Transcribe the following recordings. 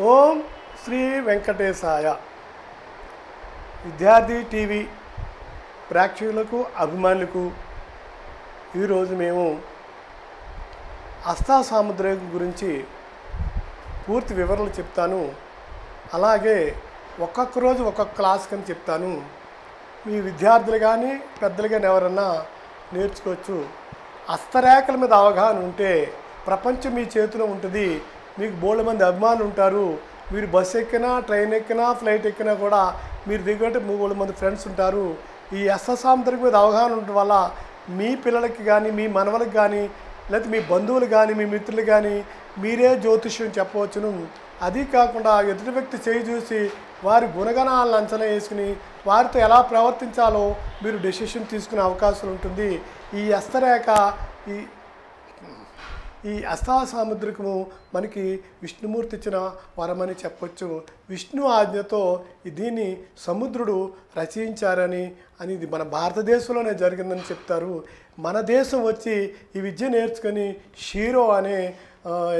ఓం శ్రీ వెంకటేశాయ. విద్యార్థి టీవీ ప్రేక్షకులకు అభిమానులకు ఈరోజు మేము హస్తాసాముద్రికం గురించి పూర్తి వివరాలు చెప్తాను. అలాగే ఒక్కొక్క రోజు ఒక్కొక్క క్లాస్ అని చెప్తాను. మీ విద్యార్థులు కానీ పెద్దలు కానీ ఎవరన్నా నేర్చుకోవచ్చు. హస్తరేఖల మీద అవగాహన ఉంటే ప్రపంచం మీ చేతిలో ఉంటుంది. మీకు బోల్డ్ మంది అభిమానులు ఉంటారు. మీరు బస్సు ఎక్కినా, ట్రైన్ ఎక్కినా, ఫ్లైట్ ఎక్కినా కూడా మీరు దిగట్టు బోల్డ్ మంది ఫ్రెండ్స్ ఉంటారు. ఈ హస్తసాముద్రికం మీద అవగాహన ఉండడం వల్ల మీ పిల్లలకి కానీ, మీ మనవలకు కానీ, లేకపోతే మీ బంధువులు కానీ, మీ మిత్రులు కానీ మీరే జ్యోతిష్యం చెప్పవచ్చును. అది కాకుండా ఎదుటి వ్యక్తి చేయి చూసి వారి గుణగణాలను అంచనా వేసుకుని వారితో ఎలా ప్రవర్తించాలో మీరు డెసిషన్ తీసుకునే అవకాశం ఉంటుంది. ఈ హస్తరేఖ ఈ హస్తాసాముద్రికము మనకి విష్ణుమూర్తి ఇచ్చిన వరమని చెప్పొచ్చు. విష్ణు ఆజ్ఞతో దీన్ని సముద్రుడు రచయించారని ఇది మన భారతదేశంలోనే జరిగిందని చెప్తారు. మన దేశం వచ్చి ఈ విద్య నేర్చుకొని షీరో అనే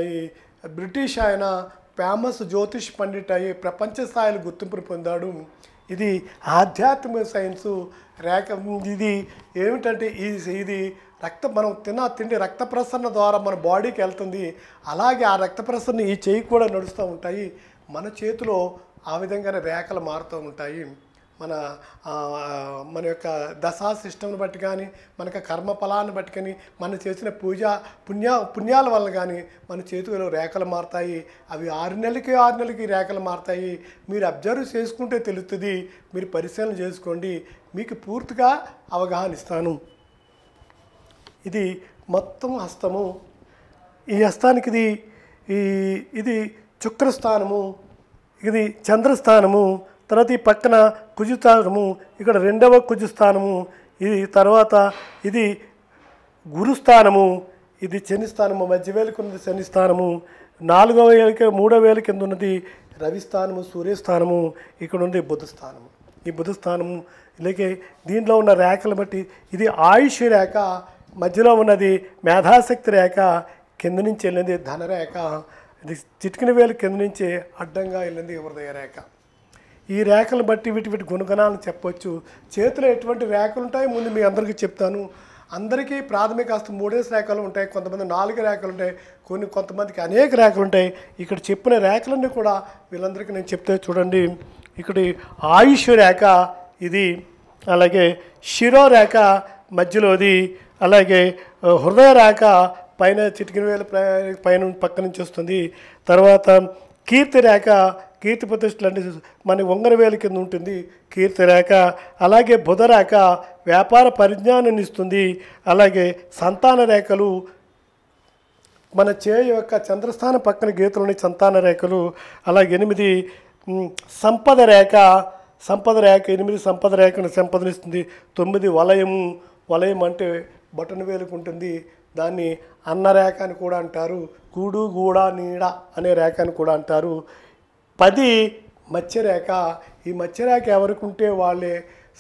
ఈ బ్రిటిష్ ఆయన ఫేమస్ జ్యోతిష్ పండిట్ అయ్యి ప్రపంచ స్థాయిలో గుర్తింపును పొందాడు. ఇది ఆధ్యాత్మిక సైన్సు రేఖ. ఇది ఏమిటంటే ఇది మనం తిన్న తిండి రక్త ప్రసరణ ద్వారా మన బాడీకి వెళ్తుంది. అలాగే ఆ రక్త ప్రసరణ ఈ చెయ్యి కూడా నడుస్తూ ఉంటాయి. మన చేతిలో ఆ విధంగానే రేఖలు మారుతూ ఉంటాయి. మన యొక్క దశా సిస్టమ్ని బట్టి కానీ, మనకు కర్మ ఫలాన్ని బట్టి కానీ, మన చేసిన పుణ్యాల వల్ల కానీ మన చేతిలో రేఖలు మారుతాయి. అవి 6 నెలలకి రేఖలు మారుతాయి. మీరు అబ్జర్వ్ చేసుకుంటే తెలుస్తుంది. మీరు పరిశీలన చేసుకోండి. మీకు పూర్తిగా అవగాహన ఇస్తాను. ఇది మొత్తం హస్తము. ఈ హస్తానికి ఇది శుక్రస్థానము, ఇది చంద్రస్థానము, తర్వాత ఈ పక్కన కుజస్థానము, ఇక్కడ 2వ కుజస్థానము, ఇది తర్వాత ఇది గురుస్థానము, ఇది శనిస్థానము, మధ్య వేలికి ఉన్నది శనిస్థానము, 4వ వేలికి 3వ వేలి కింద ఉన్నది రవిస్థానము, సూర్యస్థానము, ఇక్కడ ఉన్నది బుధస్థానము. ఈ బుధస్థానము ఇలాగే దీంట్లో ఉన్న రేఖలు బట్టి ఇది ఆయుష్ రేఖ, మధ్యలో ఉన్నది మేధాశక్తి రేఖ, కింద నుంచి వెళ్ళింది ధనరేఖ, ఇది చిటికిన వేలు కింద నుంచి అడ్డంగా వెళ్ళింది హృదయ రేఖ. ఈ రేఖలు బట్టి వీటి గుణగణాలను చెప్పవచ్చు. చేతిలో ఎటువంటి రేఖలు ఉంటాయి ముందు మీ అందరికీ చెప్తాను. అందరికీ ప్రాథమిక హస్తం 3 రేఖలు ఉంటాయి, కొంతమంది 4 రేఖలు ఉంటాయి, కొంతమందికి అనేక రేఖలు ఉంటాయి. ఇక్కడ చెప్పిన రేఖలన్నీ కూడా వీళ్ళందరికీ నేను చెప్తే చూడండి. ఇక్కడ ఆయుష్ రేఖ ఇది, అలాగే శిరోరేఖ మధ్యలోది, అలాగే హృదయ రేఖ పైన చిటికిన వేల పైన పక్క నుంచి వస్తుంది. తర్వాత కీర్తి రేఖ, కీర్తి ప్రతిష్టలు అంటే మన ఉంగర వేలు కింద ఉంటుంది కీర్తి రేఖ. అలాగే బుధరేఖ వ్యాపార పరిజ్ఞానాన్ని ఇస్తుంది. అలాగే సంతాన రేఖలు మన చేయి యొక్క చంద్రస్థానం పక్కన గీతలోని సంతాన రేఖలు. అలాగే 8 సంపద రేఖ, 8 సంపద రేఖను సంపదనిస్తుంది. 9 వలయం అంటే బటన్ వేలుకు ఉంటుంది. దాన్ని అన్నరేఖ అని కూడా అంటారు. కూడు గూడ నీడ అనే రేఖ అని కూడా అంటారు. 10 మత్స్యరేఖ. ఈ మత్స్యరేఖ ఎవరికి ఉంటే వాళ్ళే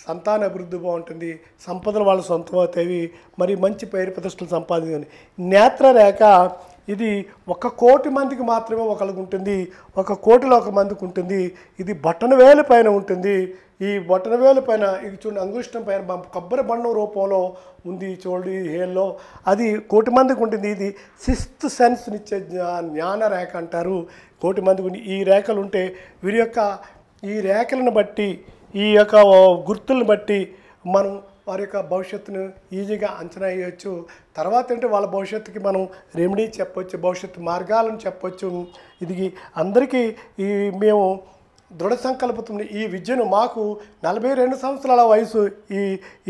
సంతాన అభివృద్ధి బాగుంటుంది, సంపదలు వాళ్ళ సొంతం అవుతాయి, మరి మంచి పేరు ప్రతిష్టలు సంపాదించాలి. నేత్రరేఖ ఇది 1 కోటి మందికి మాత్రమే ఒకరికి ఉంటుంది, 1 కోటిలో 1 మందికి ఉంటుంది. ఇది బటన్ వేలు పైన ఉంటుంది. ఈ బటన్ వేలు పైన ఇది చూడండి, అంగుష్టం పైన కొబ్బరి బండం రూపంలో ఉంది చూడండి హేల్లో, అది 1 కోటి మందికి ఉంటుంది. ఇది 6th సెన్స్నిచ్చే జ్ఞాన రేఖ అంటారు. 1 కోటి మందికి ఈ రేఖలు ఉంటే వీరి యొక్క ఈ రేఖలను బట్టి, ఈ యొక్క గుర్తులను బట్టి మనం వారి యొక్క భవిష్యత్తును ఈజీగా అంచనా వేయవచ్చు. తర్వాత అంటే వాళ్ళ భవిష్యత్తుకి మనం రెమెడీ చెప్పవచ్చు, భవిష్యత్తు మార్గాలను చెప్పవచ్చు. ఇది అందరికీ మేము దృఢ సంకల్పంతో ఈ విద్యను మాకు 42 సంవత్సరాల వయసు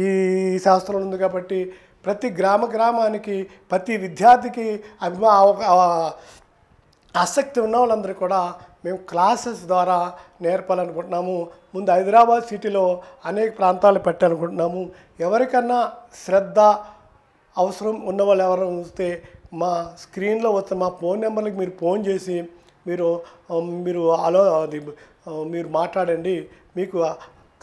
ఈ శాస్త్రంలో ఉంది కాబట్టి ప్రతి గ్రామానికి ప్రతి విద్యార్థికి ఆసక్తి ఉన్న వాళ్ళందరూ కూడా మేము క్లాసెస్ ద్వారా నేర్పాలనుకుంటున్నాము. ముందు హైదరాబాద్ సిటీలో అనేక ప్రాంతాలు పెట్టాలనుకుంటున్నాము. ఎవరికన్నా శ్రద్ధ అవసరం ఉన్నవాళ్ళు ఎవరైనా వస్తే మా స్క్రీన్లో వస్తే మా ఫోన్ నెంబర్లకు మీరు ఫోన్ చేసి మీరు మీరు మాట్లాడండి. మీకు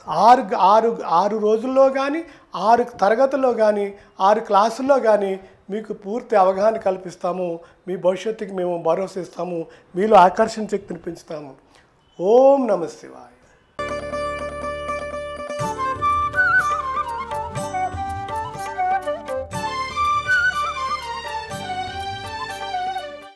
6 రోజుల్లో కానీ 6 తరగతుల్లో కానీ 6 క్లాసుల్లో కానీ మీకు పూర్తి అవగాహన కల్పిస్తాము. మీ భవిష్యత్తుకి మేము భరోసా ఇస్తాము. మీలో ఆకర్షణ శక్తిని పెంచుతాము. ఓం నమః శివాయ.